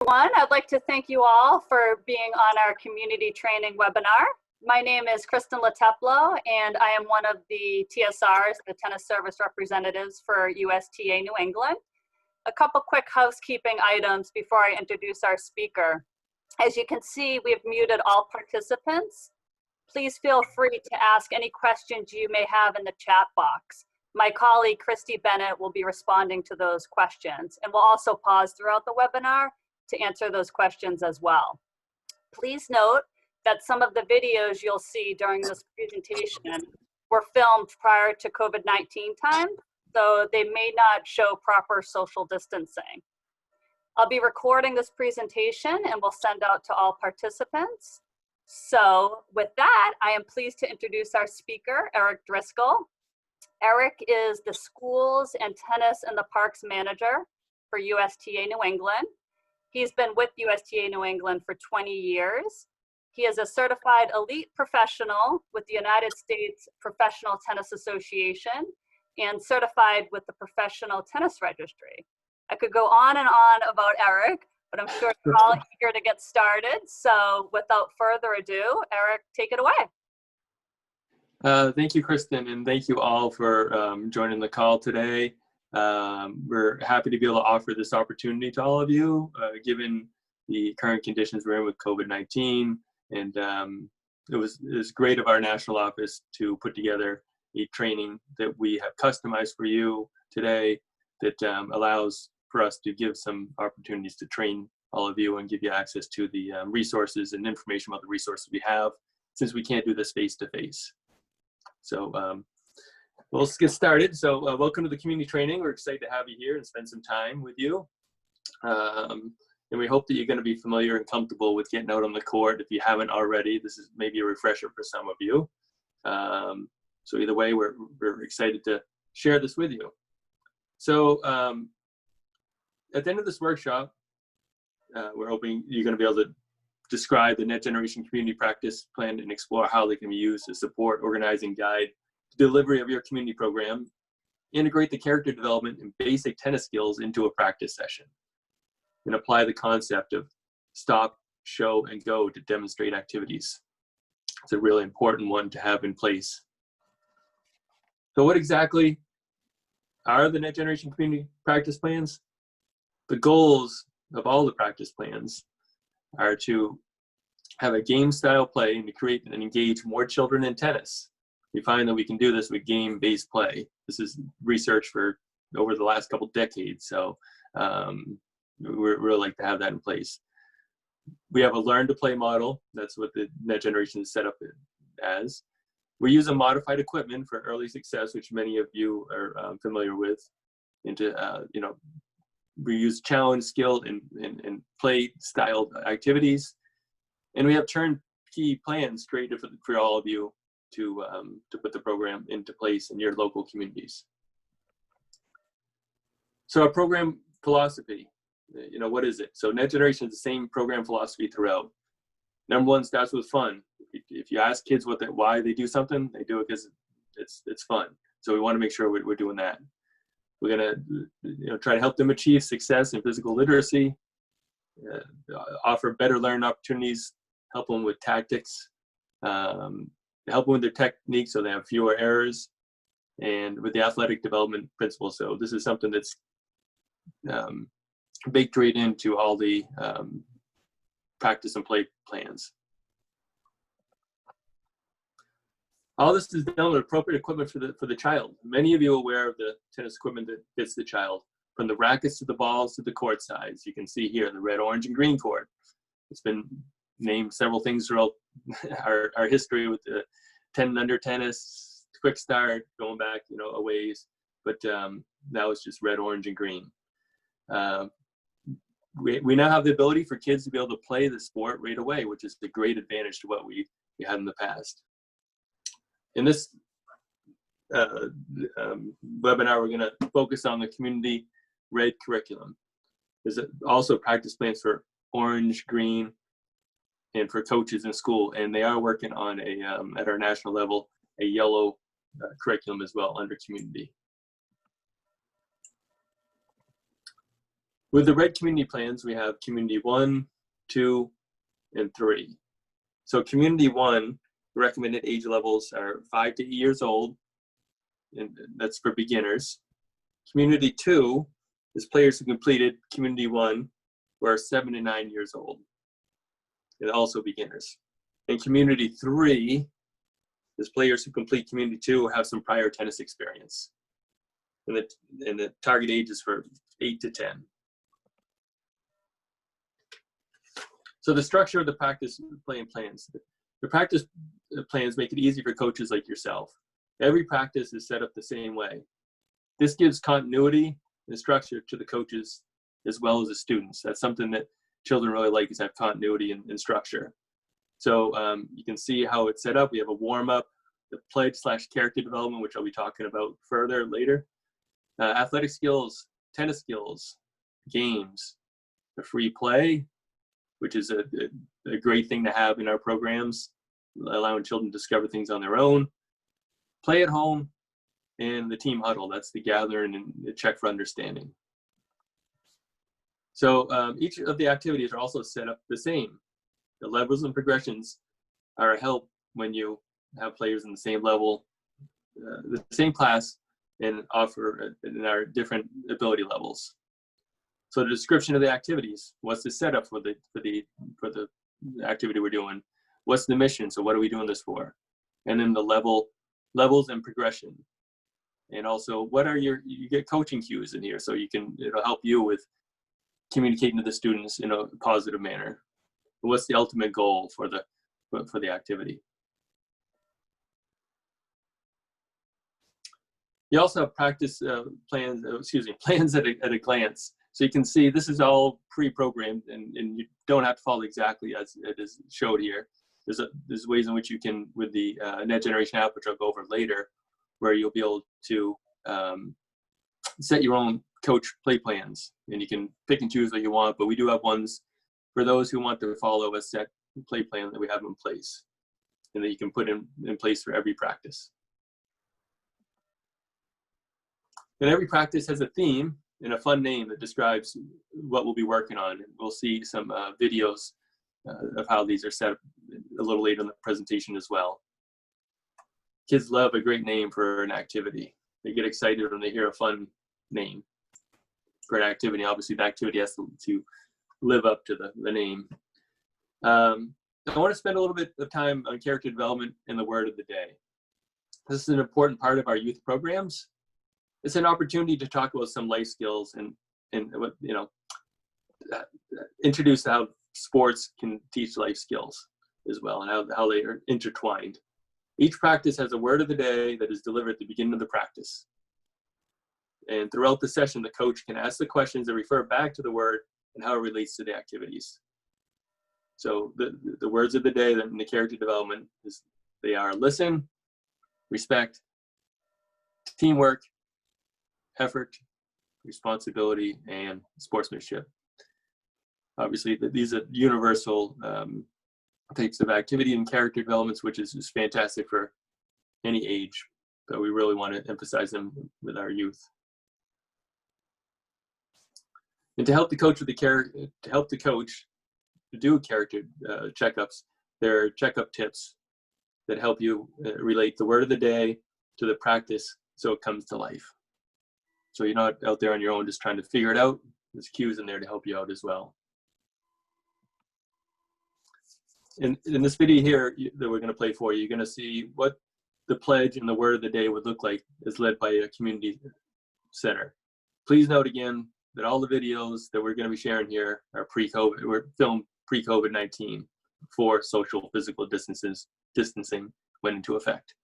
Everyone, I'd like to thank you all for being on our community training webinar. My name is Kristen Lateplo, and I am one of the TSRs, the Tennis Service Representatives for USTA New England. A couple quick housekeeping items before I introduce our speaker. As you can see, we have muted all participants. Please feel free to ask any questions you may have in the chat box. My colleague, Christy Bennett, will be responding to those questions, and we'll also pause throughout the webinar to answer those questions as well. Please note that some of the videos you'll see during this presentation were filmed prior to COVID-19 time, so they may not show proper social distancing. I'll be recording this presentation and we'll send out to all participants. So with that, I am pleased to introduce our speaker, Eric Driscoll. Eric is the Schools and Tennis in the Parks Manager for USTA New England. He's been with USTA New England for 20 years. He is a certified elite professional with the United States Professional Tennis Association and certified with the Professional Tennis Registry. I could go on and on about Eric, but I'm sure you're all eager to get started. So without further ado, Eric, take it away. Thank you, Kristen, and thank you all for joining the call today. We're happy to be able to offer this opportunity to all of you, given the current conditions we're in with COVID-19. And it was great of our national office to put together a training that we have customized for you today that allows for us to give some opportunities to train all of you and give you access to the resources and information about the resources we have, since we can't do this face-to-face. So well, let's get started. So welcome to the community training. We're excited to have you here and spend some time with you. And we hope that you're going to be familiar and comfortable with getting out on the court. If you haven't already, this is maybe a refresher for some of you. So either way, we're excited to share this with you. So at the end of this workshop, we're hoping you're going to be able to describe the Net Generation Community Practice Plan and explore how they can be used to support, organize, and guide the delivery of your community program. Integrate the character development and basic tennis skills into a practice session, and apply the concept of stop, show, and go to demonstrate activities. It's a really important one to have in place. So what exactly are the Net Generation Community Practice Plans? The goals of all the practice plans are to have a game style play and to create and engage more children in tennis. We find that we can do this with game-based play. This is research for over the last couple decades, so we really like to have that in place. We have a learn to play model. That's what the Net Generation is set up as. We use a modified equipment for early success, which many of you are familiar with. We use challenge, skilled, and play styled activities. And we have turnkey plans created for all of you to put the program into place in your local communities. So our program philosophy, what is it? So Net Generation is the same program philosophy throughout. Number one starts with fun. If you ask kids why they do something, they do it because it's fun. So we want to make sure we're doing that. We're gonna try to help them achieve success in physical literacy, offer better learning opportunities, help them with tactics, help them with their technique so they have fewer errors, and with the athletic development principles. So this is something that's baked right into all the practice and play plans. All this is done with appropriate equipment for the child. Many of you are aware of the tennis equipment that fits the child, from the rackets to the balls to the court size. You can see here the red, orange, and green court. It's been named several things throughout our history with the 10 and under tennis, quick start, going back a ways. But now it's just red, orange, and green. We now have the ability for kids to be able to play the sport right away, which is a great advantage to what we had in the past. In this webinar, we're going to focus on the community red curriculum. There's also practice plans for orange, green, and for coaches in school, and they are working on at our national level a yellow curriculum as well under community. With the red community plans, we have community 1, 2, and 3. So community 1, recommended age levels are 5 to 8 years old, and that's for beginners. Community 2 is players who completed community 1 who are 7 to 9 years old, and also beginners. And community 3 is players who complete community 2 who have some prior tennis experience. And the target age is for 8 to 10. So the structure of the practice plan plans. The practice plans make it easy for coaches like yourself. Every practice is set up the same way. This gives continuity and structure to the coaches as well as the students. That's something that children really like, is have continuity and structure. So you can see how it's set up. We have a warm-up, the pledge/character development, which I'll be talking about further later. Athletic skills, tennis skills, games, the free play, which is a great thing to have in our programs, allowing children to discover things on their own. Play at home, and the team huddle. That's the gathering and the check for understanding. So each of the activities are also set up the same. The levels and progressions are a help when you have players in the same level, the same class, and offer in our different ability levels. So the description of the activities, what's the setup for the activity we're doing? What's the mission? So what are we doing this for? And then the levels and progression. And also, what are you get coaching cues in here, so it'll help you with communicating to the students in a positive manner. What's the ultimate goal for the activity? You also have practice plans at a glance. So you can see this is all pre-programmed, and you don't have to follow exactly as it is showed here. There's ways in which you can, with the Net Generation app, which I'll go over later, where you'll be able to set your own coach play plans, and you can pick and choose what you want, but we do have ones for those who want to follow a set play plan that we have in place, and that you can put in place for every practice. And every practice has a theme and a fun name that describes what we'll be working on. We'll see some videos of how these are set up a little later in the presentation as well. Kids love a great name for an activity. They get excited when they hear a fun name. Great activity. Obviously, the activity has to live up to the name. I want to spend a little bit of time on character development and the word of the day. This is an important part of our youth programs. It's an opportunity to talk about some life skills and introduce how sports can teach life skills as well, and how they are intertwined. Each practice has a word of the day that is delivered at the beginning of the practice. And throughout the session, the coach can ask the questions that refer back to the word and how it relates to the activities. So the words of the day in the character development they are listen, respect, teamwork, effort, responsibility, and sportsmanship. Obviously, these are universal types of activity and character developments, which is just fantastic for any age, but we really want to emphasize them with our youth. And to help the coach to do character checkups, there are checkup tips that help you relate the word of the day to the practice so it comes to life. So you're not out there on your own just trying to figure it out. There's cues in there to help you out as well. In this video here that we're going to play for you, you're going to see what the pledge and the word of the day would look like as led by a community center. Please note again that all the videos that we're going to be sharing here are pre-COVID. We're filmed pre-COVID-19 before social physical distancing went into effect.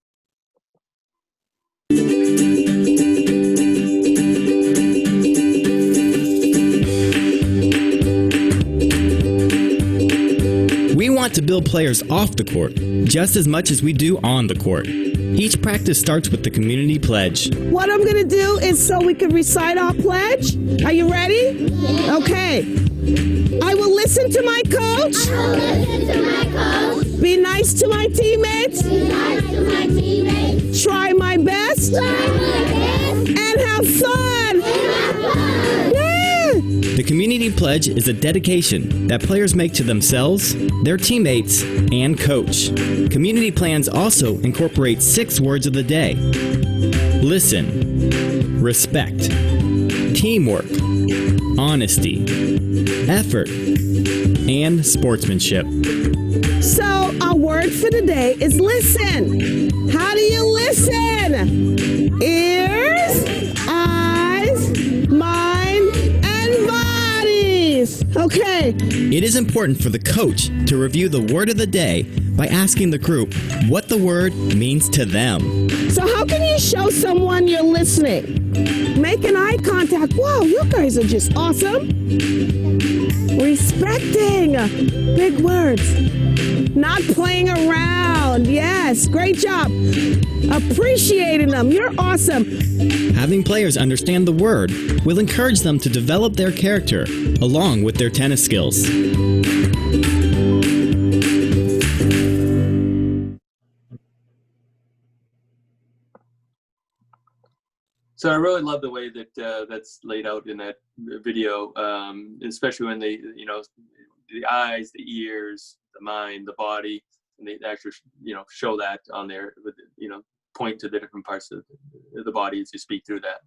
We want to build players off the court just as much as we do on the court. Each practice starts with the community pledge. What I'm going to do is so we can recite our pledge. Are you ready? Okay. I will listen to my coach. Be nice to my teammates. Try my best. And have fun. Yeah. The Community Pledge is a dedication that players make to themselves, their teammates, and coach. Community plans also incorporate 6 words of the day. Listen, respect, teamwork, honesty, effort, and sportsmanship. So our word for the day is listen. How do you listen? Ears, eyes, mind, and bodies. Okay. It is important for the coach to review the word of the day by asking the group what the word means to them. So how can you show someone you're listening? Making eye contact. Wow, you guys are just awesome. Respecting. Big words. Not playing around. Yes, great job. Appreciating them. You're awesome. Having players understand the word will encourage them to develop their character along with their tennis skills. So I really love the way that that's laid out in that video, especially when they, the eyes, the ears, the mind, the body, and they actually, show that on there, with, point to the different parts of the body as you speak through that.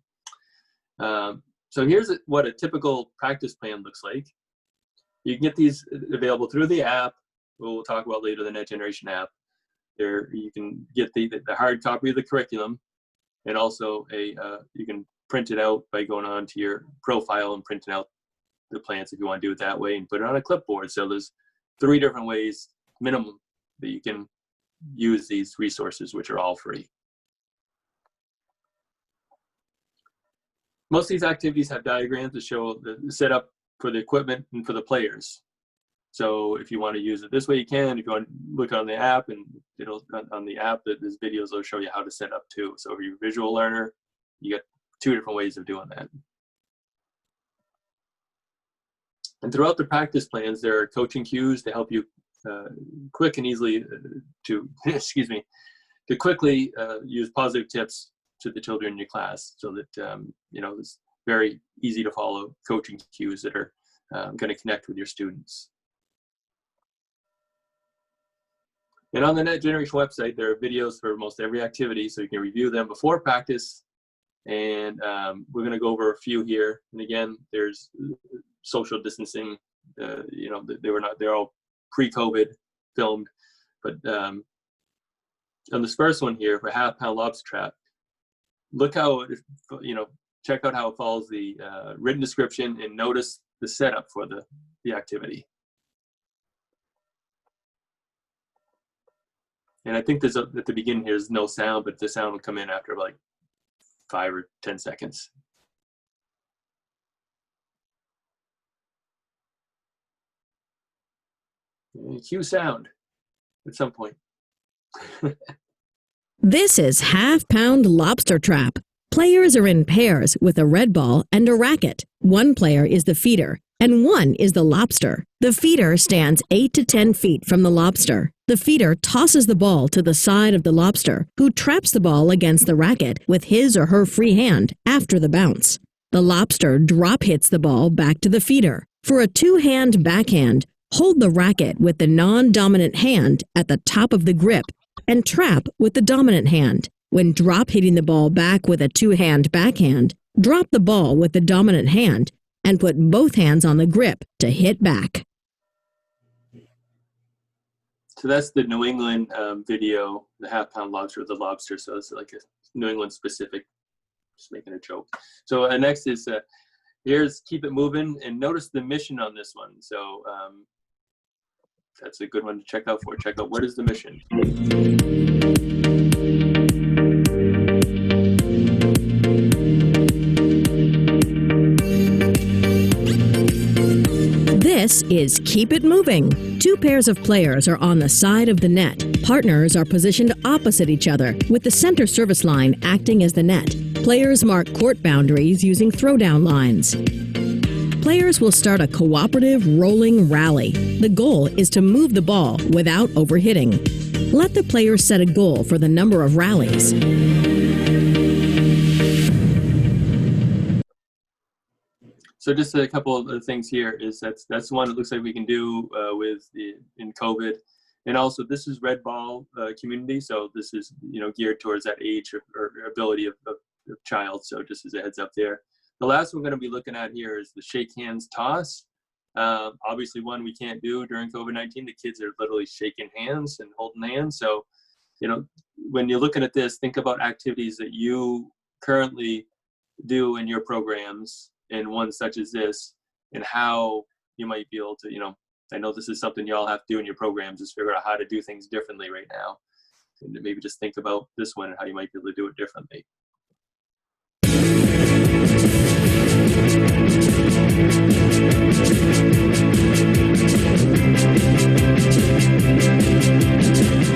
So here's what a typical practice plan looks like. You can get these available through the app. We'll talk about later the Net Generation app. There, you can get the hard copy of the curriculum. And also you can print it out by going on to your profile and printing out the plans if you want to do it that way and put it on a clipboard. So there's 3 different ways minimum that you can use these resources, which are all free. Most of these activities have diagrams that show the setup for the equipment and for the players. So if you want to use it this way, you can. If you want to look on the app, and on the app, there's videos that'll show you how to set up too. So if you're a visual learner, you get 2 different ways of doing that. And throughout the practice plans, there are coaching cues to help you quick and easily to quickly use positive tips to the children in your class, so that it's very easy to follow coaching cues that are going to connect with your students. And on the Net Generation website, there are videos for most every activity, so you can review them before practice. And we're going to go over a few here. And again, there's social distancing. They're all pre-COVID filmed. But on this first one here for half-pound lobster trap, look how check out how it follows the written description and notice the setup for the activity. And I think at the beginning here is no sound, but the sound will come in after like 5 or 10 seconds. Cue sound at some point. This is half-pound lobster trap. Players are in pairs with a red ball and a racket. One player is the feeder, and one is the lobster. The feeder stands 8 to 10 feet from the lobster. The feeder tosses the ball to the side of the lobster, who traps the ball against the racket with his or her free hand after the bounce. The lobster drop hits the ball back to the feeder. For a 2-hand backhand, hold the racket with the non-dominant hand at the top of the grip and trap with the dominant hand. When drop hitting the ball back with a 2-hand backhand, drop the ball with the dominant hand and put both hands on the grip to hit back. So that's the New England video, the half-pound lobster with the lobster. So it's like a New England specific, just making a joke. So next is, here's Keep It Moving, and notice the mission on this one. So that's a good one to check out for. Check out what is the mission. This is Keep It Moving. 2 pairs of players are on the side of the net. Partners are positioned opposite each other, with the center service line acting as the net. Players mark court boundaries using throwdown lines. Players will start a cooperative rolling rally. The goal is to move the ball without overhitting. Let the players set a goal for the number of rallies. So just a couple of things here is that's one it looks like we can do in COVID. And also this is red ball community. So this is, geared towards that age or ability of child. So just as a heads up there. The last one we're going to be looking at here is the shake hands toss. Obviously one we can't do during COVID-19. The kids are literally shaking hands and holding hands. So, when you're looking at this, think about activities that you currently do in your programs and one such as this, and how you might be able to, I know this is something you all have to do in your programs, is figure out how to do things differently right now. And maybe just think about this one and how you might be able to do it differently.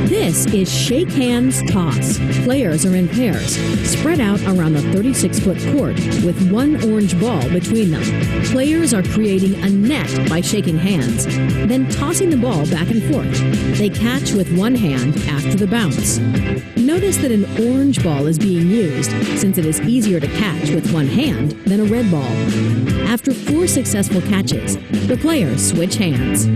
This is Shake Hands Toss. Players are in pairs, spread out around the 36-foot court with one orange ball between them. Players are creating a net by shaking hands, then tossing the ball back and forth. They catch with one hand after the bounce. Notice that an orange ball is being used since it is easier to catch with one hand than a red ball. After 4 successful catches, the players switch hands.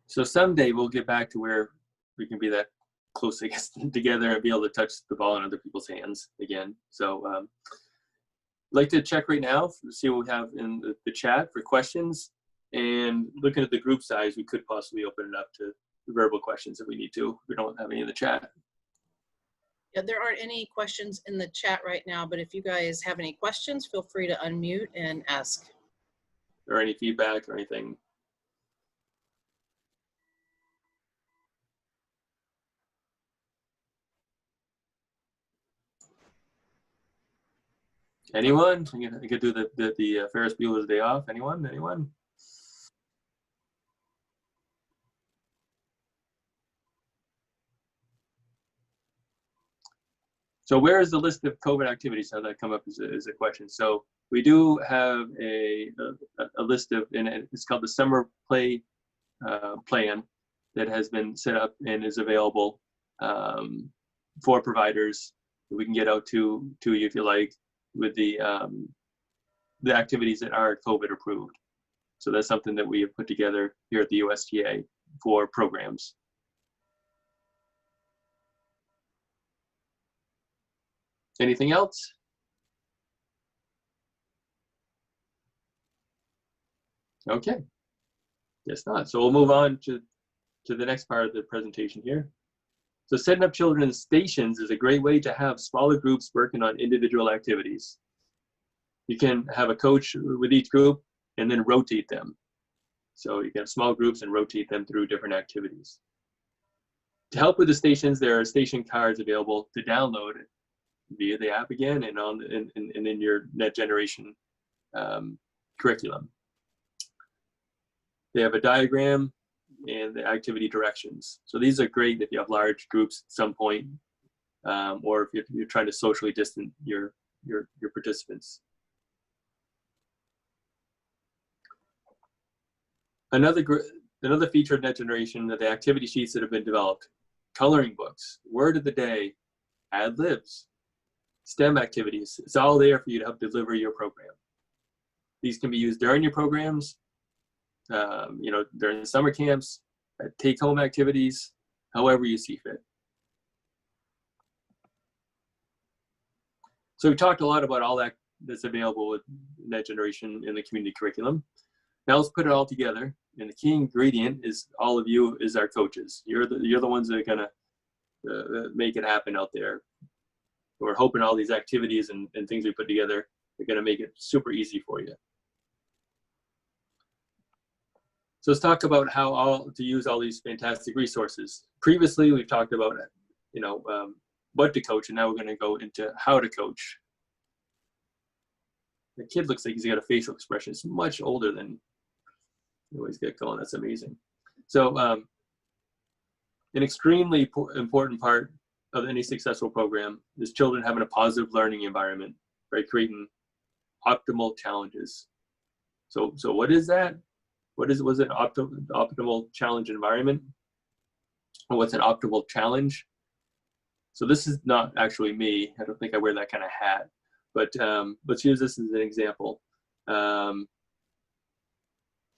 So someday we'll get back to where we can be that close together and be able to touch the ball in other people's hands again. So I'd like to check right now, see what we have in the chat for questions. And looking at the group size, we could possibly open it up to verbal questions if we need to. We don't have any in the chat. Yeah, there aren't any questions in the chat right now, but if you guys have any questions, feel free to unmute and ask. Or any feedback or anything. Anyone? I could do the Ferris Bueller's Day Off. Anyone? Anyone? So where is the list of COVID activities? How that come up is a question. So we do have a list of, and it's called the Summer Play Plan that has been set up and is available for providers that we can get out to you if you like, with the activities that are COVID approved. So that's something that we have put together here at the USTA for programs. Anything else? Okay, guess not. So we'll move on to the next part of the presentation here. So setting up children's stations is a great way to have smaller groups working on individual activities. You can have a coach with each group and then rotate them. So you can have small groups and rotate them through different activities. To help with the stations, there are station cards available to download via the app again and in your next generation curriculum. They have a diagram and the activity directions. So these are great if you have large groups at some point, or if you're trying to socially distance your participants. Another feature of Next Generation are the activity sheets that have been developed. Coloring books, word of the day, ad libs, STEM activities. It's all there for you to help deliver your program. These can be used during your programs, during the summer camps, take-home activities, however you see fit. So we talked a lot about all that that's available with Next Generation in the community curriculum. Now let's put it all together. And the key ingredient is all of you as our coaches. You're the ones that are gonna make it happen out there. We're hoping all these activities and things we put together are gonna make it super easy for you. So let's talk about how to use all these fantastic resources. Previously, we've talked about what to coach, and now we're going to go into how to coach. The kid looks like he's got a facial expression. It's much older than you always get going. That's amazing. So an extremely important part of any successful program is children having a positive learning environment, right? Creating optimal challenges. So what is that? Was it optimal challenge environment? Or what's an optimal challenge? So this is not actually me. I don't think I wear that kind of hat, but let's use this as an example.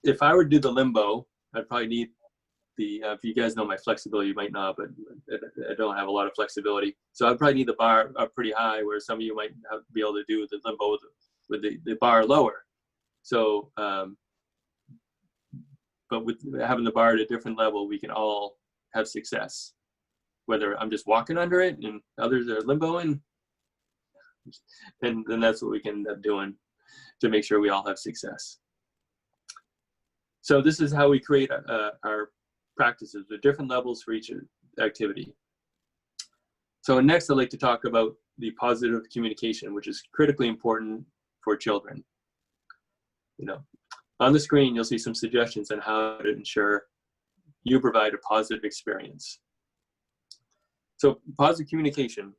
If I were to do the limbo, I'd probably need the, if you guys know my flexibility, you might not, but I don't have a lot of flexibility. So I'd probably need the bar up pretty high, where some of you might be able to do the limbo with the bar lower. So, but with having the bar at a different level, we can all have success. Whether I'm just walking under it and others are limboing, and then that's what we can end up doing to make sure we all have success. So this is how we create our practices with different levels for each activity. So next, I'd like to talk about the positive communication, which is critically important for children. You know, on the screen, you'll see some suggestions on how to ensure you provide a positive experience. So positive communication,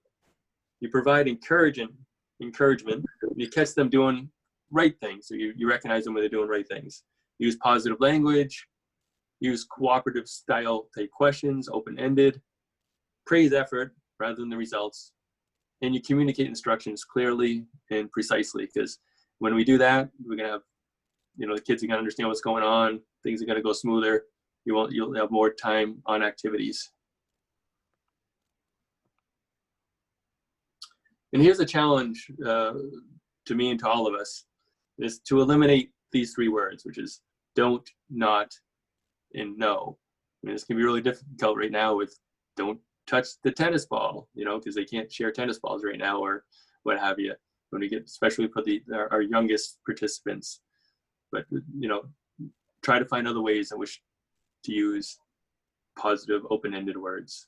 you provide encouragement, you catch them doing right things. So you recognize them when they're doing right things. Use positive language, use cooperative style type questions, open-ended, praise effort rather than the results, and you communicate instructions clearly and precisely, because when we do that, we're gonna have, you know, the kids are gonna understand what's going on, things are gonna go smoother, you'll have more time on activities. And here's a challenge to me and to all of us, is to eliminate these three words, which is don't, not, and no. I mean, this can be really difficult right now with don't touch the tennis ball, you know, because they can't share tennis balls right now or what have you, when we get, especially for our youngest participants. But, you know, try to find other ways in which to use positive, open-ended words.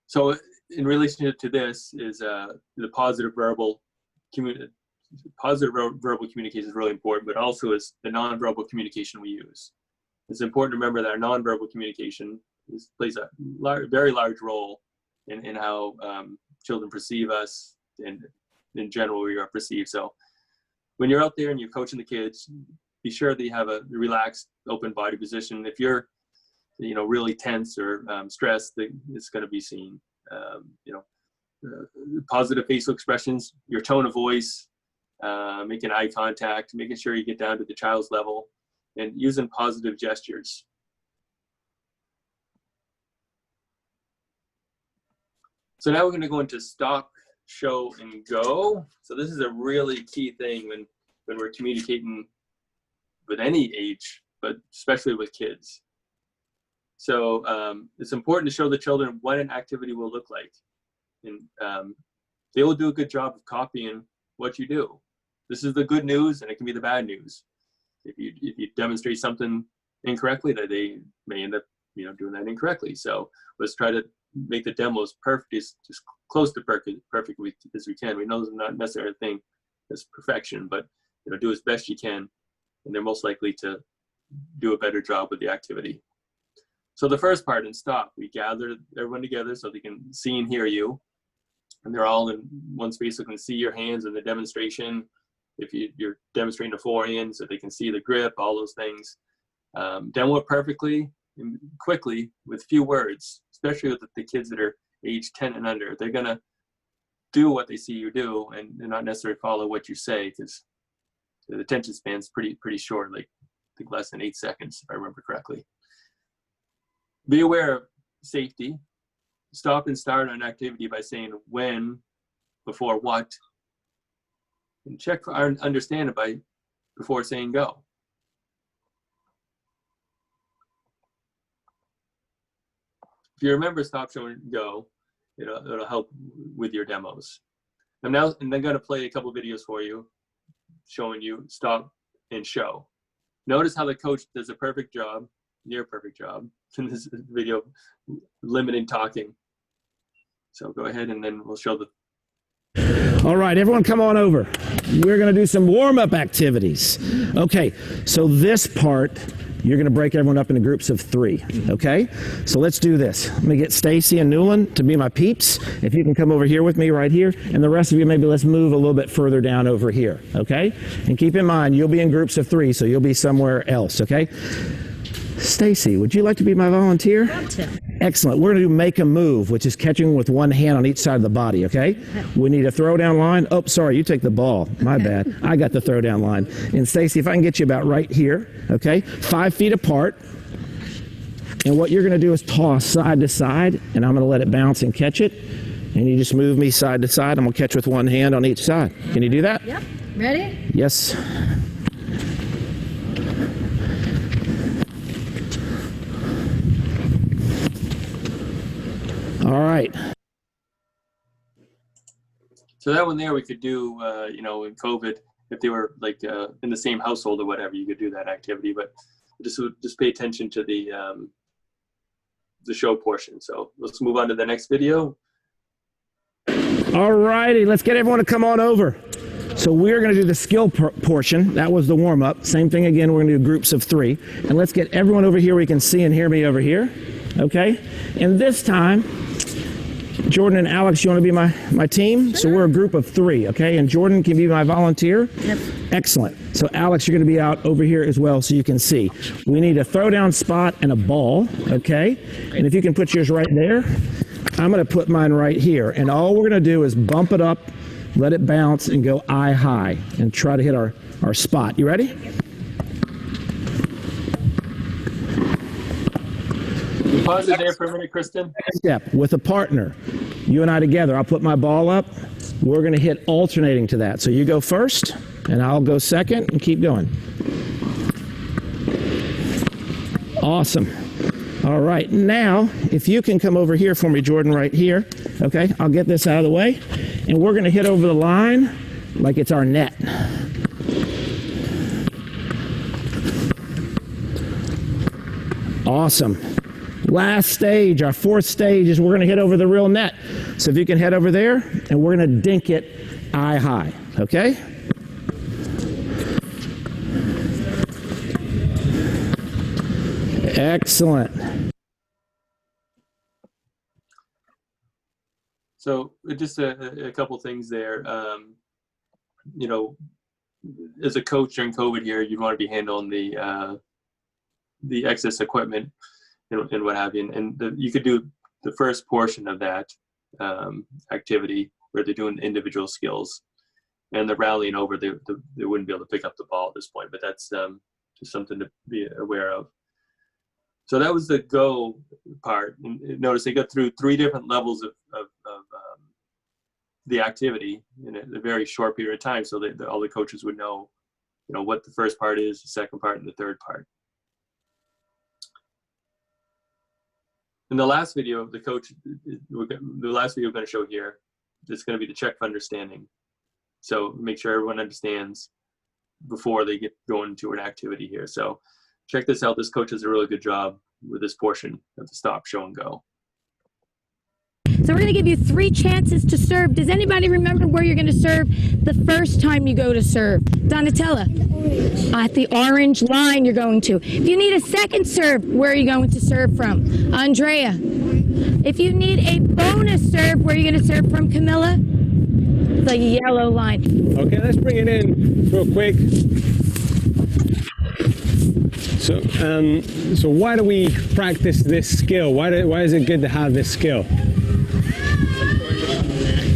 So in relation to this is the positive verbal communication. Positive verbal communication is really important, but also is the nonverbal communication we use. It's important to remember that our nonverbal communication plays a very large role in how children perceive us, and in general we are perceived. So when you're out there and you're coaching the kids, be sure that you have a relaxed, open body position. If you're, you know, really tense or stressed, it's going to be seen. You know, positive facial expressions, your tone of voice, making eye contact, making sure you get down to the child's level, and using positive gestures. So now we're going to go into stop, show, and go. So this is a really key thing when we're communicating with any age, but especially with kids. So it's important to show the children what an activity will look like. And they will do a good job of copying what you do. This is the good news, and it can be the bad news. If you demonstrate something incorrectly, that they may end up, you know, doing that incorrectly. So let's try to make the demos perfect, as close to perfect as we can. We know it's not necessarily a thing as perfection, but, you know, do as best you can, and they're most likely to do a better job with the activity. So the first part, in stop, we gather everyone together so they can see and hear you, and they're all in one space so they can see your hands in the demonstration. If you're demonstrating the forehand, so they can see the grip, all those things. Demo it perfectly and quickly with few words, especially with the kids that are age 10 and under. They're gonna do what they see you do and not necessarily follow what you say, because the attention span's pretty short, like I think less than 8 seconds, if I remember correctly. Be aware of safety. Stop and start an activity by saying when, before what, and check for our understanding before saying go. If you remember stop, show, and go, it'll help with your demos. I'm going to play a couple videos for you showing you stop and show. Notice how the coach does a perfect job, near perfect job in this video, limiting talking. So go ahead and then we'll show the. All right, everyone come on over. We're going to do some warm-up activities. Okay, so this part, you're going to break everyone up into groups of 3, okay? So let's do this. I'm going to get Stacy and Newland to be my peeps. If you can come over here with me right here, and the rest of you, maybe let's move a little bit further down over here, okay? And keep in mind, you'll be in groups of 3, so you'll be somewhere else, okay? Stacy, would you like to be my volunteer? Excellent. We're going to do make a move, which is catching with one hand on each side of the body, okay? We need a throw down line. Oh, sorry, you take the ball. My bad. I got the throw down line. And Stacy, if I can get you about right here, okay? 5 feet apart. And what you're going to do is toss side to side, and I'm going to let it bounce and catch it. And you just move me side to side. I'm going to catch with one hand on each side. Can you do that? Yep. Ready? Yes. All right. So that one there we could do, you know, in COVID, if they were like in the same household or whatever, you could do that activity. But just pay attention to the show portion. So let's move on to the next video. All righty, let's get everyone to come on over. So we're going to do the skill portion. That was the warm-up. Same thing again, we're going to do groups of 3. And let's get everyone over here where you can see and hear me over here. Okay? And this time, Jordan and Alex, you want to be my team? Sure. So we're a group of 3, okay? And Jordan can be my volunteer? Yep. Excellent. So Alex, you're going to be out over here as well so you can see. We need a throwdown spot and a ball, okay? And if you can put yours right there, I'm going to put mine right here. And all we're going to do is bump it up, let it bounce, and go eye high and try to hit our spot. You ready? Pause it there for a minute, Kristen. Step with a partner. You and I together. I'll put my ball up. We're going to hit alternating to that. So you go first, and I'll go second, and keep going. Awesome. All right. Now, if you can come over here for me, Jordan, right here. Okay. I'll get this out of the way. And we're going to hit over the line like it's our net. Awesome. Last stage, our 4th stage, is we're going to hit over the real net. So if you can head over there, and we're going to dink it eye high, okay? Excellent. So just a couple things there. You know, as a coach during COVID here, you'd want to be handling the excess equipment and what have you. And you could do the first portion of that activity where they're doing individual skills, and the rallying over, they wouldn't be able to pick up the ball at this point, but that's just something to be aware of. So that was the go part. And notice they got through 3 different levels of the activity in a very short period of time, so that all the coaches would know, you know, what the first part is, the second part, and the third part. In the last video, the last video we're going to show here is going to be the check for understanding. So make sure everyone understands before they get going into an activity here. So check this out. This coach does a really good job with this portion of the stop, show, and go. So we're going to give you 3 chances to serve. Does anybody remember where you're going to serve the first time you go to serve? Donatella? At the orange line you're going to. If you need a second serve, where are you going to serve from? Andrea? If you need a bonus serve, where are you going to serve from, Camilla? The yellow line. Okay, let's bring it in real quick. So why do we practice this skill? Why is it good to have this skill?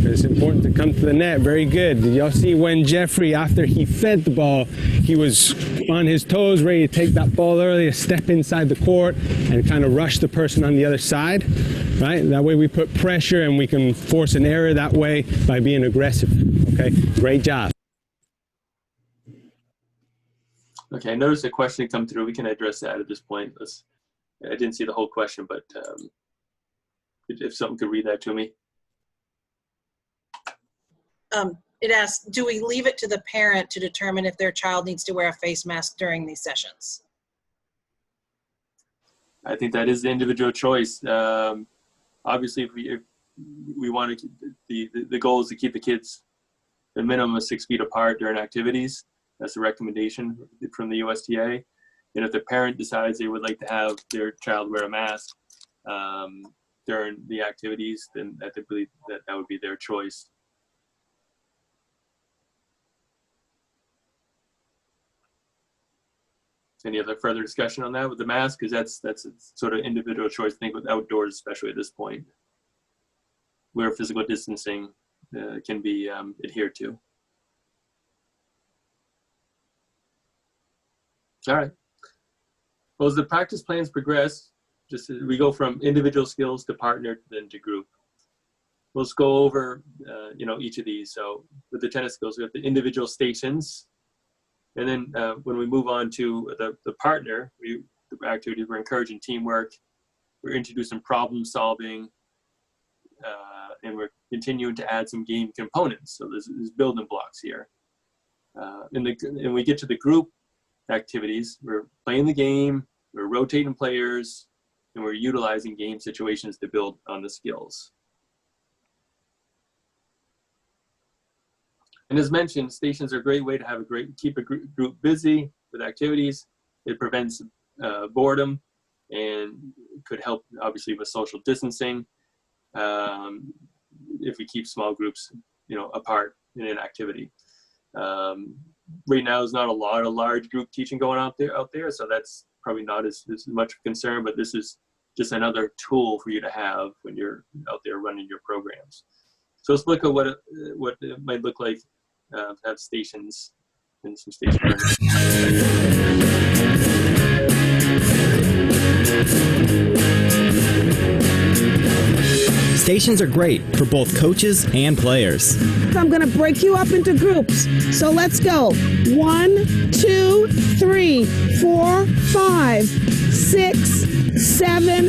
It's important to come to the net. Very good. Did y'all see when Jeffrey, after he fed the ball, he was on his toes, ready to take that ball early, to step inside the court and kind of rush the person on the other side, right? That way we put pressure and we can force an error that way by being aggressive. Okay, great job. Okay, I noticed a question come through. We can address that at this point. I didn't see the whole question, but if someone could read that to me. It asks, do we leave it to the parent to determine if their child needs to wear a face mask during these sessions? I think that is the individual choice. Obviously, if we want to, the goal is to keep the kids a minimum of 6 feet apart during activities. That's the recommendation from the USTA. And if the parent decides they would like to have their child wear a mask during the activities, then I believe that would be their choice. Any other further discussion on that with the mask? Because that's a sort of individual choice. I think with outdoors, especially at this point, where physical distancing can be adhered to. All right. Well, as the practice plans progress, we go from individual skills to partner, then to group. We'll just go over, each of these. So with the tennis skills, we have the individual stations. And then when we move on to the partner, the activity, we're encouraging teamwork. We're introducing problem solving. And we're continuing to add some game components. So there's building blocks here. And we get to the group activities. We're playing the game, we're rotating players, and we're utilizing game situations to build on the skills. And as mentioned, stations are a great way to keep a group busy with activities. It prevents boredom and could help, obviously, with social distancing if we keep small groups, apart in an activity. Right now, there's not a lot of large group teaching going out there, so that's probably not as much of a concern. But this is just another tool for you to have when you're out there running your programs. So let's look at what it might look like to have stations and some station learning. Stations are great for both coaches and players. I'm going to break you up into groups. So let's go. 1, 2, 3, 4, 5, 6, 7,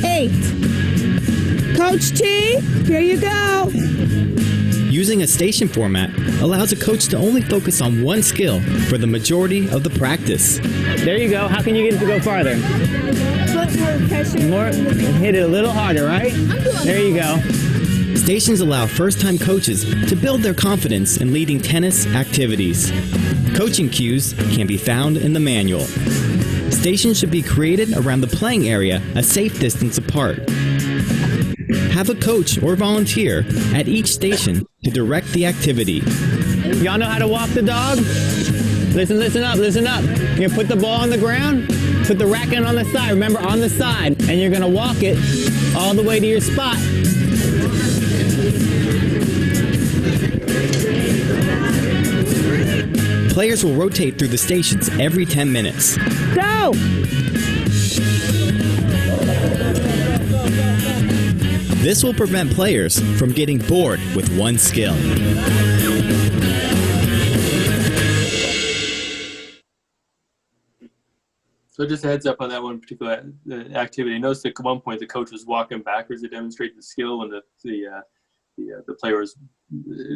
8. Coach T, here you go. Using a station format allows a coach to only focus on one skill for the majority of the practice. There you go. How can you get it to go farther? More, hit it a little harder, right? There you go. Stations allow first-time coaches to build their confidence in leading tennis activities. Coaching cues can be found in the manual. Stations should be created around the playing area a safe distance apart. Have a coach or volunteer at each station to direct the activity. Y'all know how to walk the dog? Listen up. You're gonna put the ball on the ground, put the racket on the side, remember on the side, and you're gonna walk it all the way to your spot. Players will rotate through the stations every 10 minutes. Go! This will prevent players from getting bored with one skill. So just a heads up on that one particular activity. Notice at one point the coach was walking backwards to demonstrate the skill when the player was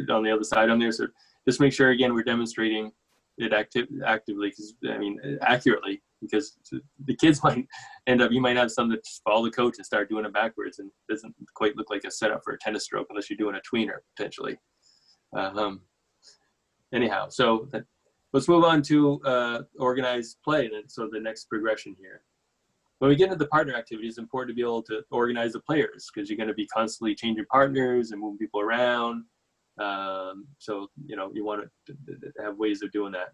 on the other side on there. So just make sure, again, we're demonstrating it actively, accurately, because the kids might end up, you might have some that just follow the coach and start doing it backwards, and it doesn't quite look like a setup for a tennis stroke unless you're doing a tweener, potentially. Anyhow, so let's move on to organized play, and so the next progression here. When we get into the partner activity, it's important to be able to organize the players, because you're going to be constantly changing partners and moving people around. So, you want to have ways of doing that.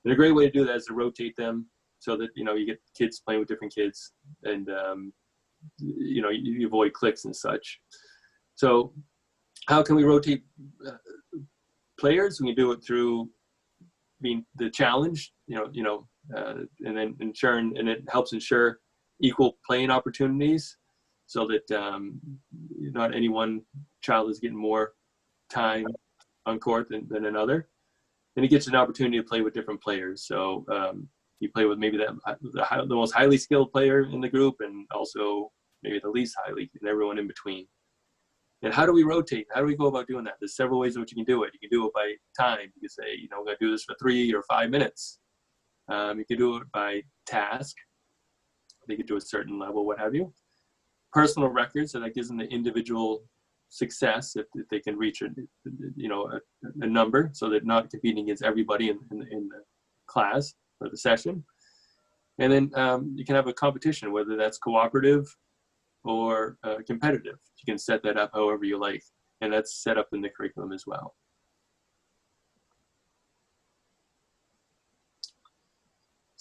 And a great way to do that is to rotate them so that, you get kids playing with different kids, and, you avoid cliques and such. So how can we rotate players? We can do it through being the challenge, and then ensuring, and it helps ensure equal playing opportunities, so that not any one child is getting more time on court than another. And it gets an opportunity to play with different players. So you play with maybe the most highly skilled player in the group, and also maybe the least highly, and everyone in between. And how do we rotate? How do we go about doing that? There's several ways in which you can do it. You can do it by time. You can say, we're going to do this for 3 or 5 minutes. You can do it by task. They get to a certain level, what have you. Personal records, so that gives them the individual success if they can reach a number, so they're not competing against everybody in the class or the session. And then you can have a competition, whether that's cooperative or competitive. You can set that up however you like, and that's set up in the curriculum as well.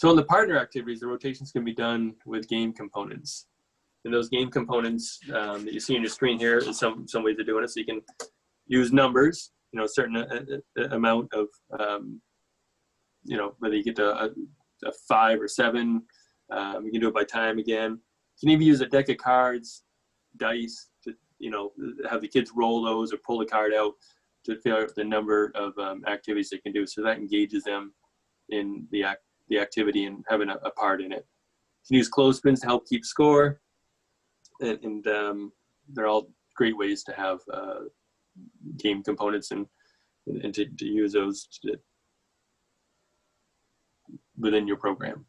So in the partner activities, the rotations can be done with game components. And those game components that you see on your screen here is some ways of doing it. So you can use numbers, you know, a certain amount of, you know, whether you get to a 5 or 7, you can do it by time again. You can even use a deck of cards, dice, to, you know, have the kids roll those or pull the card out to figure out the number of activities they can do. So that engages them in the activity and having a part in it. You can use clothespins to help keep score. And they're all great ways to have game components and to use those within your program.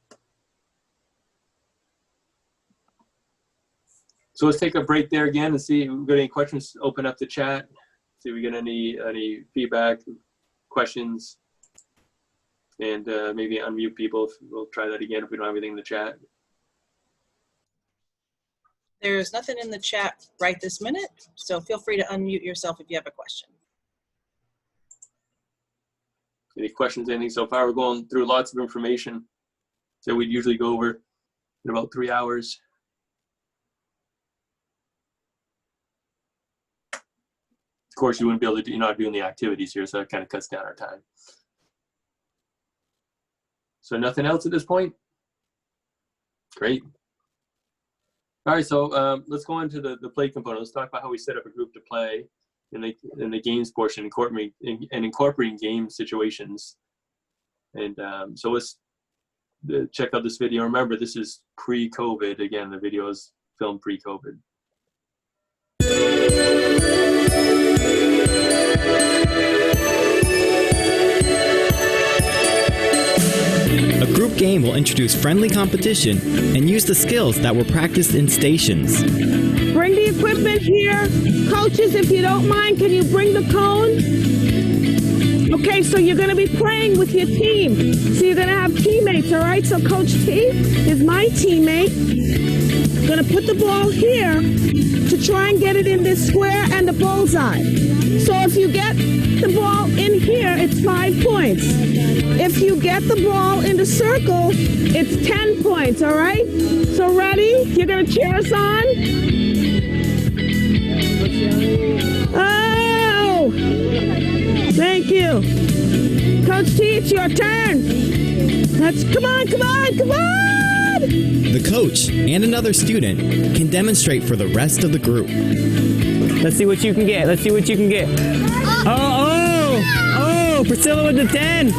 So let's take a break there again and see if we've got any questions. Open up the chat, see if we get any feedback, questions, and maybe unmute people. We'll try that again if we don't have anything in the chat. There's nothing in the chat right this minute, so feel free to unmute yourself if you have a question. Any questions, anything so far? We're going through lots of information. So we'd usually go over in about 3 hours. Of course, you wouldn't be able to do, you're not doing the activities here, so that kind of cuts down our time. So nothing else at this point? Great. All right, so let's go into the play component. Let's talk about how we set up a group to play in the games portion, incorporating game situations. And so let's check out this video. Remember, this is pre-COVID. Again, the video is filmed pre-COVID. A group game will introduce friendly competition and use the skills that were practiced in stations. Bring the equipment here. Coaches, if you don't mind, can you bring the cone? Okay, so you're going to be playing with your team. So you're going to have teammates, all right? So Coach T is my teammate. Going to put the ball here to try and get it in this square and the bullseye. So if you get the ball in here, it's 5 points. If you get the ball in the circle, it's 10 points, all right? So ready? You're going to cheer us on? Oh! Thank you. Coach T, it's your turn. Come on. The coach and another student can demonstrate for the rest of the group. Let's see what you can get. Oh, Priscilla with the 10.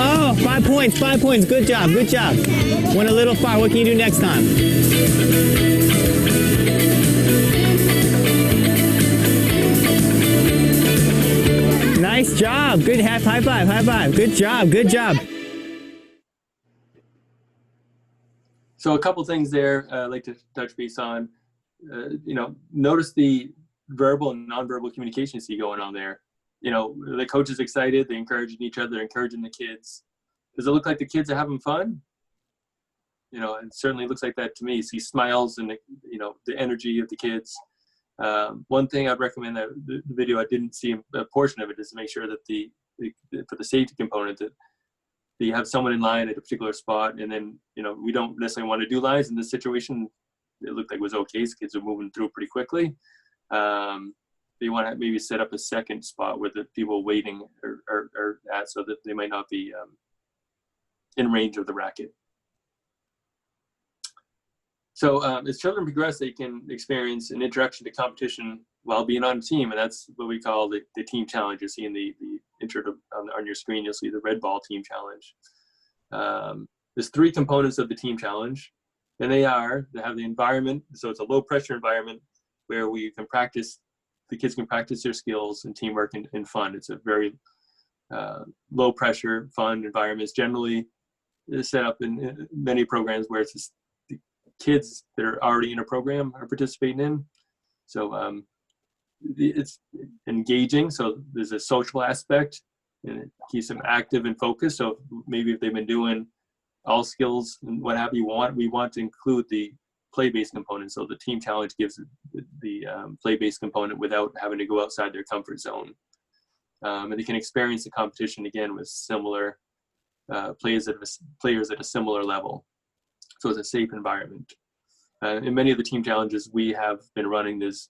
Oh, 5 points. Good job. Went a little far. What can you do next time? Nice job. Good. High five. Good job. So a couple things there I'd like to touch base on. You know, notice the verbal and nonverbal communication you see going on there. You know, the coach is excited, they're encouraging each other, they're encouraging the kids. Does it look like the kids are having fun? You know, it certainly looks like that to me. See smiles and, you know, the energy of the kids. One thing I'd recommend that the video, I didn't see a portion of it, is to make sure that for the safety component, that you have someone in line at a particular spot, and then, you know, we don't necessarily want to do lines in this situation. It looked like it was okay, so kids are moving through pretty quickly. You want to maybe set up a second spot where the people waiting are at, so that they might not be in range of the racket. So as children progress, they can experience an introduction to competition while being on a team, and that's what we call the team challenge. You see in the intro on your screen, you'll see the red ball team challenge. There's 3 components of the team challenge, and they have the environment. So it's a low pressure environment where the kids can practice their skills and teamwork and fun. It's a very low pressure, fun environment. It's generally set up in many programs where it's just the kids that are already in a program are participating in. So it's engaging. So there's a social aspect, and it keeps them active and focused. So maybe if they've been doing all skills and what have you, we want to include the play-based component. So the team challenge gives the play-based component without having to go outside their comfort zone. And they can experience the competition again with similar players at a similar level. So it's a safe environment. In many of the team challenges we have been running this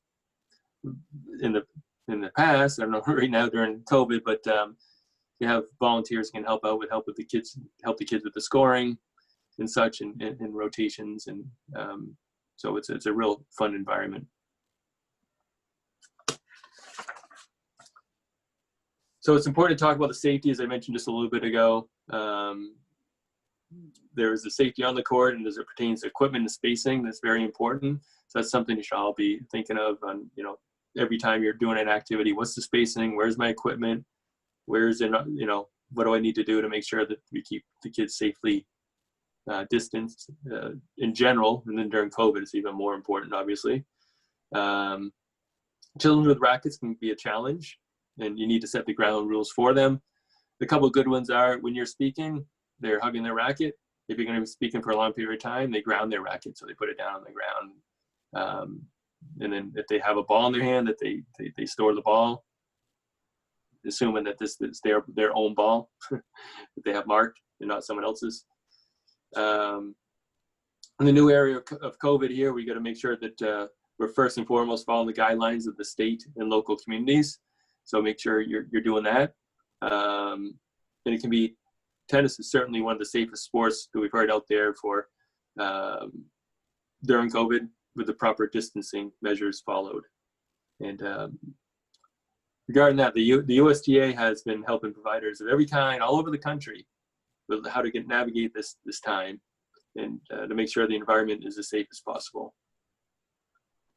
in the past, I don't know right now during COVID, but you have volunteers can help with the kids with the scoring and such, and rotations, and so it's a real fun environment. So it's important to talk about the safety, as I mentioned just a little bit ago. There's the safety on the court, and as it pertains to equipment and spacing, that's very important. So that's something you should all be thinking of on, every time you're doing an activity. What's the spacing? Where's my equipment? Where's it? What do I need to do to make sure that we keep the kids safely distanced in general, and then during COVID, it's even more important, obviously. Children with rackets can be a challenge, and you need to set the ground rules for them. The couple of good ones are when you're speaking, they're hugging their racket. If you're going to be speaking for a long period of time, they ground their racket, so they put it down on the ground. And then if they have a ball in their hand, that they store the ball, assuming that this is their own ball that they have marked and not someone else's. In the new area of COVID here, we got to make sure that we're first and foremost following the guidelines of the state and local communities. So make sure you're doing that. And it can be, tennis is certainly one of the safest sports that we've heard out there for during COVID, with the proper distancing measures followed. And regarding that, the USTA has been helping providers of every kind all over the country with how to navigate this time, and to make sure the environment is as safe as possible.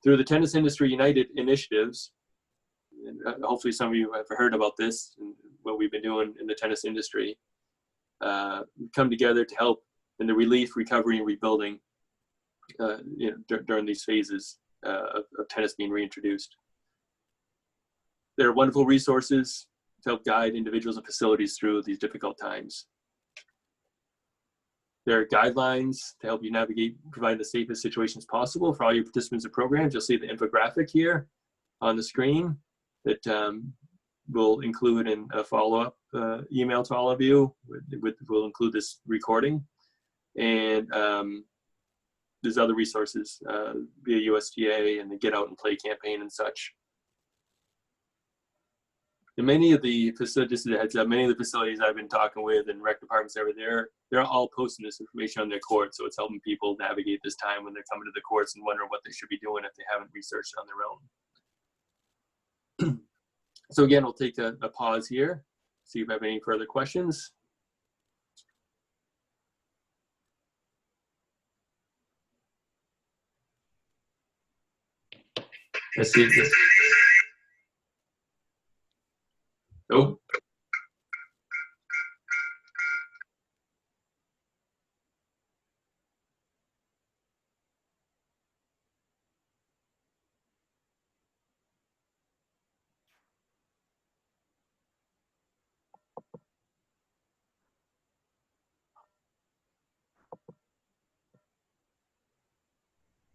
Through the Tennis Industry United initiatives, and hopefully some of you have heard about this and what we've been doing in the tennis industry, we come together to help in the relief, recovery, and rebuilding during these phases of tennis being reintroduced. There are wonderful resources to help guide individuals and facilities through these difficult times. There are guidelines to help you navigate, provide the safest situations possible for all your participants and programs. You'll see the infographic here on the screen that we'll include in a follow-up email to all of you. We'll include this recording. And there's other resources via USTA and the Get Out and Play campaign and such. And many of the facilities, many of the facilities I've been talking with and rec departments over there, they're all posting this information on their court. So it's helping people navigate this time when they're coming to the courts and wondering what they should be doing if they haven't researched on their own. So again, we'll take a pause here, see if I have any further questions. Let's see. Oh.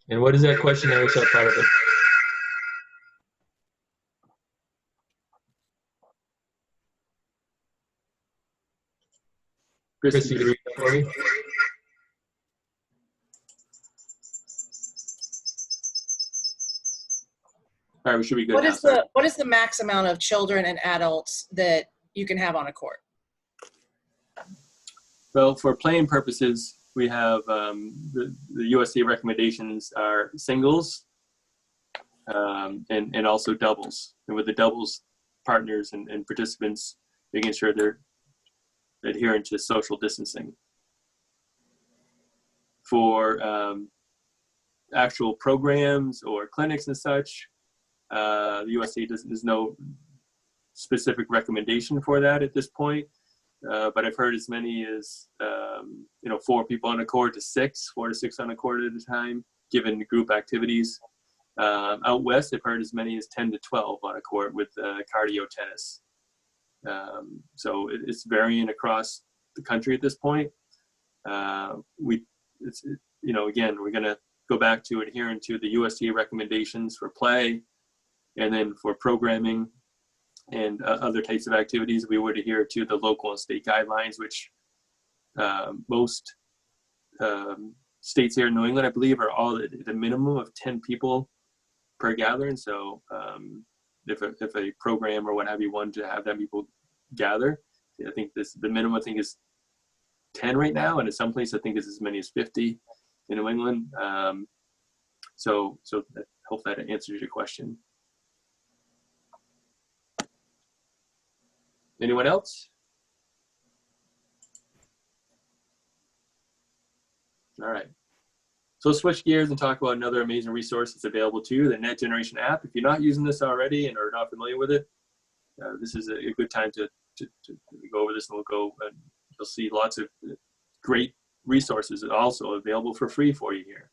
And what is that question? I was so proud of it. Chris, you can read that for me? All right, we should be good. What is the max amount of children and adults that you can have on a court? Well, for playing purposes, we have the USC recommendations are singles and also doubles. And with the doubles partners and participants, making sure they're adherent to social distancing. For actual programs or clinics and such, the USA there's no specific recommendation for that at this point. But I've heard as many as 4 people on a court to 4 to 6 on a court at a time, given group activities. Out west, I've heard as many as 10 to 12 on a court with cardio tennis. So it's varying across the country at this point. Again, we're going to go back to adhering to the USDA recommendations for play, and then for programming and other types of activities, we would adhere to the local and state guidelines, which most states here in New England, I believe, are all the minimum of 10 people per gathering. So if a program or what have you wanted to have that people gather, I think the minimum I think is 10 right now, and in some places I think it's as many as 50 in New England. So I hope that answers your question. Anyone else? All right. So let's switch gears and talk about another amazing resource that's available to you, the Net Generation app. If you're not using this already and are not familiar with it, this is a good time to go over this, and we'll go and you'll see lots of great resources also available for free for you here.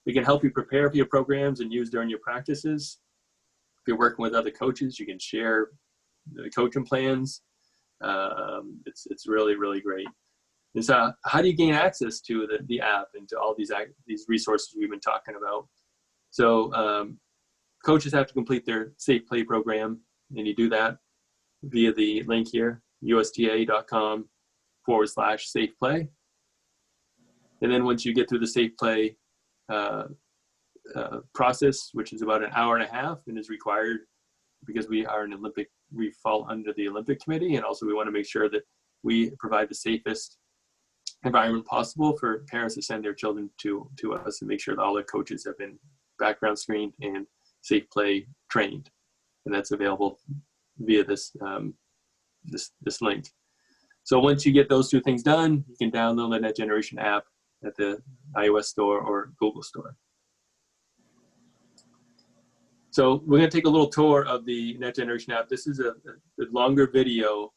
We can help you prepare for your programs and use during your practices. If you're working with other coaches, you can share the coaching plans. It's really, really great. And so how do you gain access to the app and to all these resources we've been talking about? So coaches have to complete their Safe Play program, and you do that via the link here, usta.com/SafePlay. And then once you get through the Safe Play process, which is about an hour and a half and is required because we fall under the Olympic Committee, and also we want to make sure that we provide the safest environment possible for parents to send their children to us, and make sure that all their coaches have been background screened and Safe Play trained. And that's available via this link. So once you get those two things done, you can download the Net Generation app at the iOS store or Google store. So we're going to take a little tour of the Net Generation app. This is a longer video,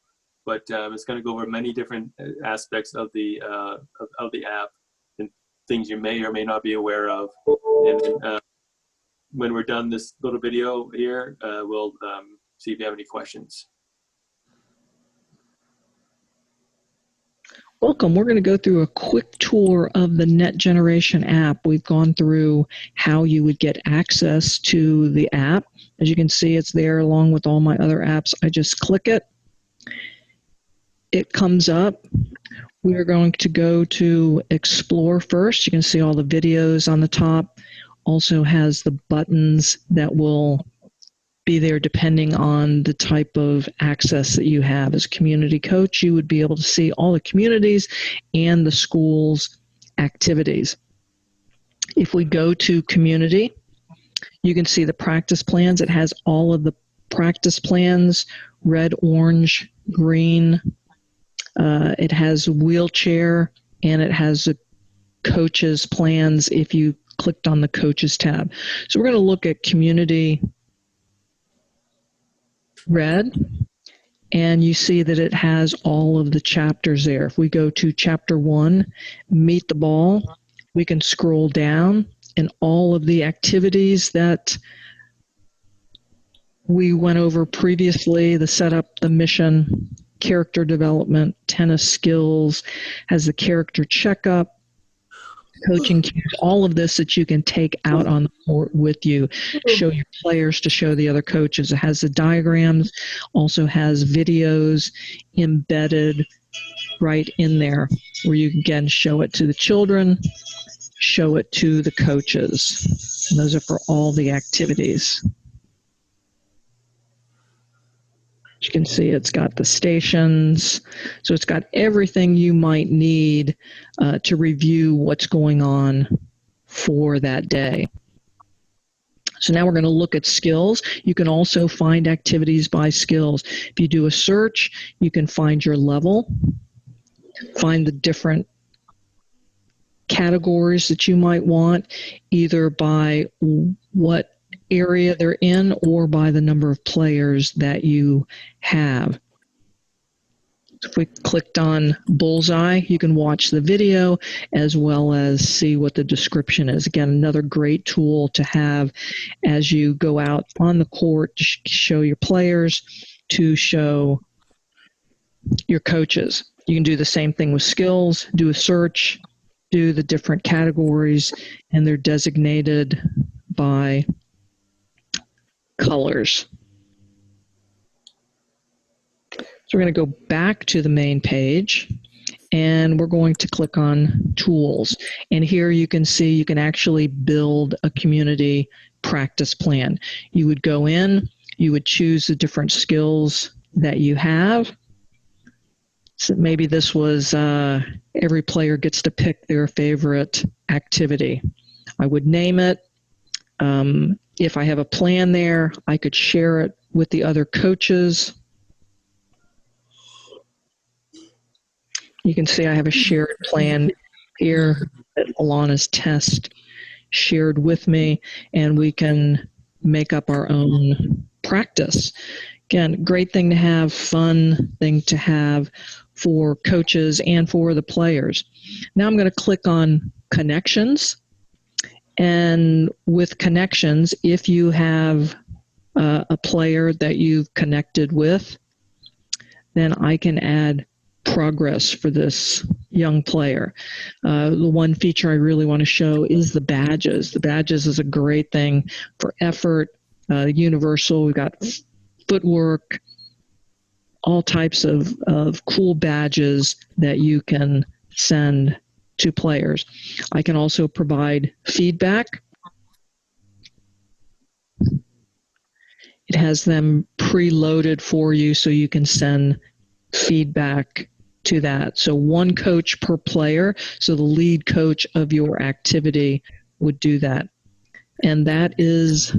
but it's going to go over many different aspects of the app and things you may or may not be aware of. And when we're done this little video here, we'll see if you have any questions. Welcome. We're going to go through a quick tour of the Net Generation app. We've gone through how you would get access to the app. As you can see, it's there along with all my other apps. I just click it. It comes up. We are going to go to Explore first. You can see all the videos on the top. Also has the buttons that will be there depending on the type of access that you have. As a community coach, you would be able to see all the communities and the school's activities. If we go to community, you can see the practice plans. It has all of the practice plans, red, orange, green. It has wheelchair, and it has the coaches plans if you clicked on the coaches tab. So we're going to look at community red, and you see that it has all of the chapters there. If we go to chapter 1, meet the ball, we can scroll down, and all of the activities that we went over previously, the setup, the mission, character development, tennis skills, has the character checkup, coaching cues, all of this that you can take out on the court with you, show your players, to show the other coaches. It has the diagrams, also has videos embedded right in there where you can again show it to the children, show it to the coaches. And those are for all the activities. As you can see, it's got the stations, so it's got everything you might need to review what's going on for that day. So now we're going to look at skills. You can also find activities by skills. If you do a search, you can find your level, find the different categories that you might want, either by what area they're in or by the number of players that you have. If we clicked on Bullseye, you can watch the video as well as see what the description is. Again, another great tool to have as you go out on the court to show your players, to show your coaches. You can do the same thing with skills, do a search, do the different categories, and they're designated by colors. So we're going to go back to the main page, and we're going to click on Tools. And here you can see you can actually build a community practice plan. You would go in, you would choose the different skills that you have. So maybe this was every player gets to pick their favorite activity. I would name it. If I have a plan there, I could share it with the other coaches. You can see I have a shared plan here that Alana's test shared with me, and we can make up our own practice. Again, great thing to have, fun thing to have for coaches and for the players. Now I'm going to click on Connections. And with Connections, if you have a player that you've connected with, then I can add progress for this young player. The one feature I really want to show is the badges. The badges is a great thing for effort, universal. We've got footwork, all types of cool badges that you can send to players. I can also provide feedback. It has them preloaded for you so you can send feedback to that. So one coach per player, so the lead coach of your activity would do that. And that is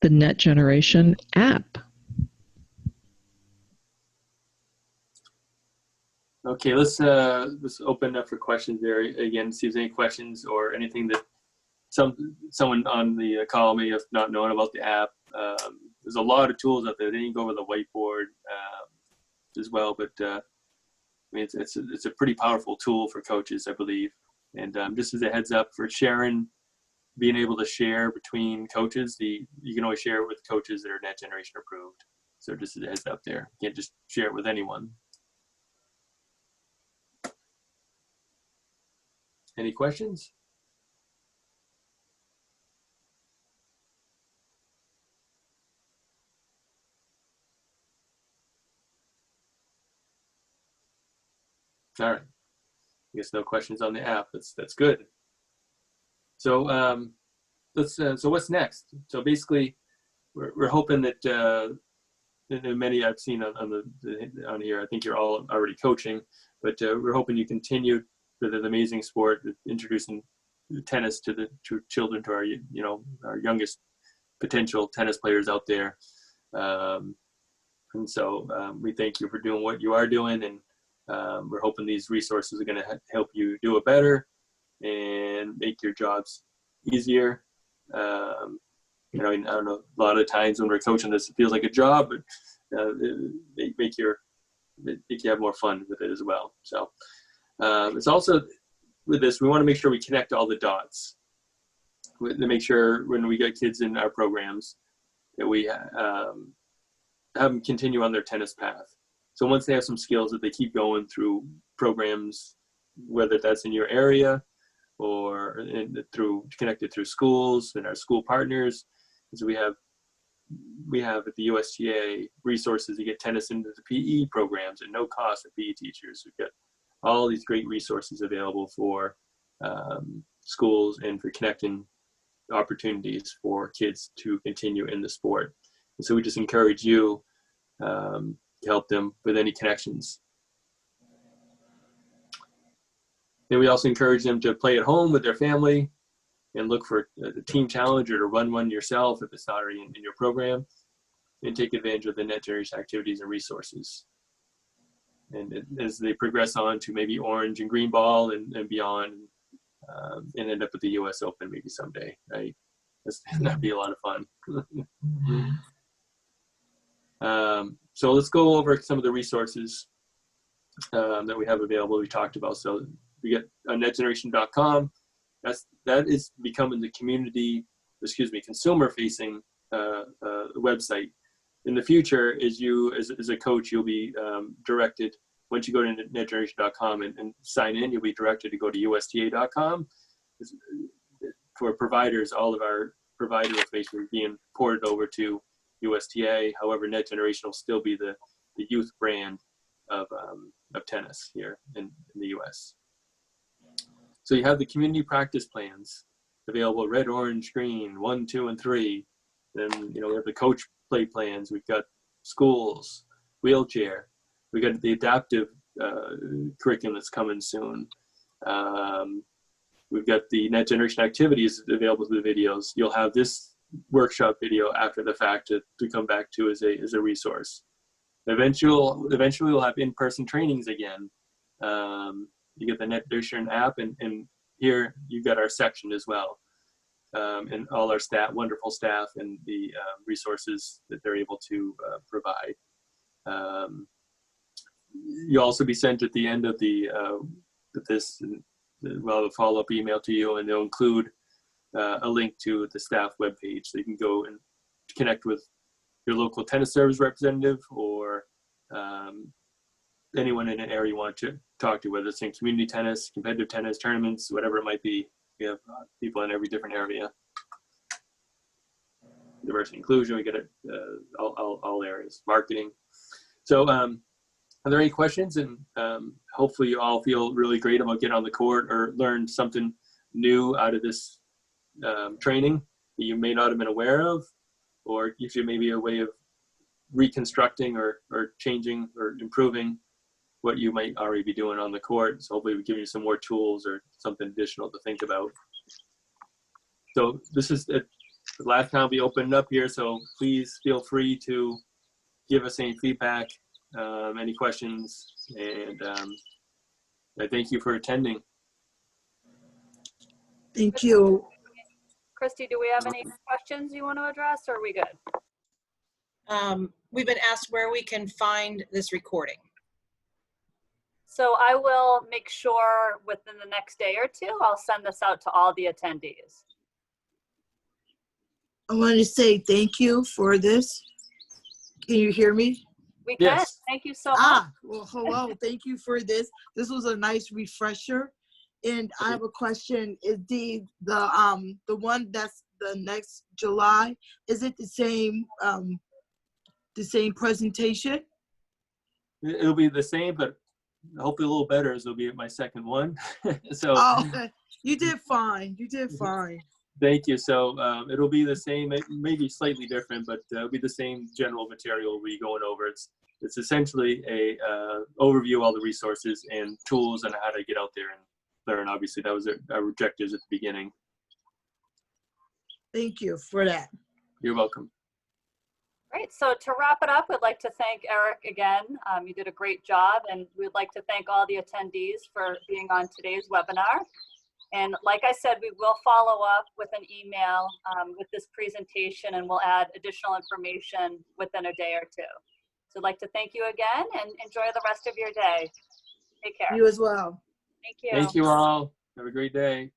the Net Generation app. Okay, let's open up for questions there again. See if there's any questions or anything that someone on the call may have not known about the app. There's a lot of tools out there. Then you go over the whiteboard as well, but I mean it's a pretty powerful tool for coaches, I believe. And just as a heads up for Sharon, being able to share between coaches, you can always share it with coaches that are Net Generation approved. So just as a heads up there, you can't just share it with anyone. Any questions? All right. I guess no questions on the app. That's good. So so what's next? So basically, we're hoping that many I've seen on here. I think you're all already coaching, but we're hoping you continue with an amazing sport, introducing tennis to children, to our youngest potential tennis players out there. And so we thank you for doing what you are doing, and we're hoping these resources are going to help you do it better and make your jobs easier. I don't know, a lot of times when we're coaching this, it feels like a job, but they make you have more fun with it as well. So it's also, with this, we want to make sure we connect all the dots to make sure when we get kids in our programs that we have them continue on their tennis path. So once they have some skills, that they keep going through programs, whether that's in your area or connected through schools and our school partners. So we have at the USTA resources to get tennis into the PE programs at no cost of PE teachers. We've got all these great resources available for schools and for connecting opportunities for kids to continue in the sport. And so we just encourage you to help them with any connections. And we also encourage them to play at home with their family and look for a team challenge or to run one yourself if it's not already in your program, and take advantage of the Net Generation activities and resources. And as they progress on to maybe orange and green ball and beyond, and end up at the US Open maybe someday, right? That'd be a lot of fun. So let's go over some of the resources that we have available. We talked about. So we get netgeneration.com. That is becoming the consumer-facing website. In the future, as a coach, you'll be directed, once you go to netgeneration.com and sign in, you'll be directed to go to USTA.com. For providers, all of our provider information is being ported over to USTA. However, Net Generation will still be the youth brand of tennis here in the U.S. So you have the community practice plans available: red, orange, green, 1, 2, and 3. Then we have the coach play plans. We've got schools, wheelchair. We got the adaptive curriculum that's coming soon. We've got the Net Generation activities available to the videos. You'll have this workshop video after the fact to come back to as a resource. Eventually we'll have in-person trainings again. You get the Net Generation app, and here you've got our section as well. And all our staff, wonderful staff, and the resources that they're able to provide. You'll also be sent at the end of this. We'll have a follow-up email to you, and they'll include a link to the staff webpage, so you can go and connect with your local tennis service representative or anyone in an area you want to talk to, whether it's in community tennis, competitive tennis, tournaments, whatever it might be. We have people in every different area. Diversity inclusion, we get it all areas. Marketing. So are there any questions? And hopefully you all feel really great about getting on the court or learned something new out of this training that you may not have been aware of, or gives you maybe a way of reconstructing or changing or improving what you might already be doing on the court. So hopefully we give you some more tools or something additional to think about. So this is the last time we opened up here, so please feel free to give us any feedback, any questions, and I thank you for attending. Thank you. Christy, do we have any questions you want to address, or are we good? We've been asked where we can find this recording. So I will make sure within the next day or two, I'll send this out to all the attendees. I want to say thank you for this. Can you hear me? We can. Yes. Thank you so much. Well, hello. Thank you for this. This was a nice refresher. And I have a question. Is the one that's the next July, is it the same presentation? It'll be the same, but hopefully a little better, as it'll be my second one. So Okay. You did fine. You did fine. thank you. So it'll be the same, maybe slightly different, but it'll be the same general material we'll be going over. It's essentially a overview of all the resources and tools and how to get out there and learn. Obviously, that was our objectives at the beginning. Thank you for that. You're welcome. Great. So to wrap it up, we'd like to thank Eric again. You did a great job, and we'd like to thank all the attendees for being on today's webinar. And like I said, we will follow up with an email with this presentation, and we'll add additional information within a day or two. So I'd like to thank you again, and enjoy the rest of your day. Take care. You as well. Thank you. Thank you all. Have a great day.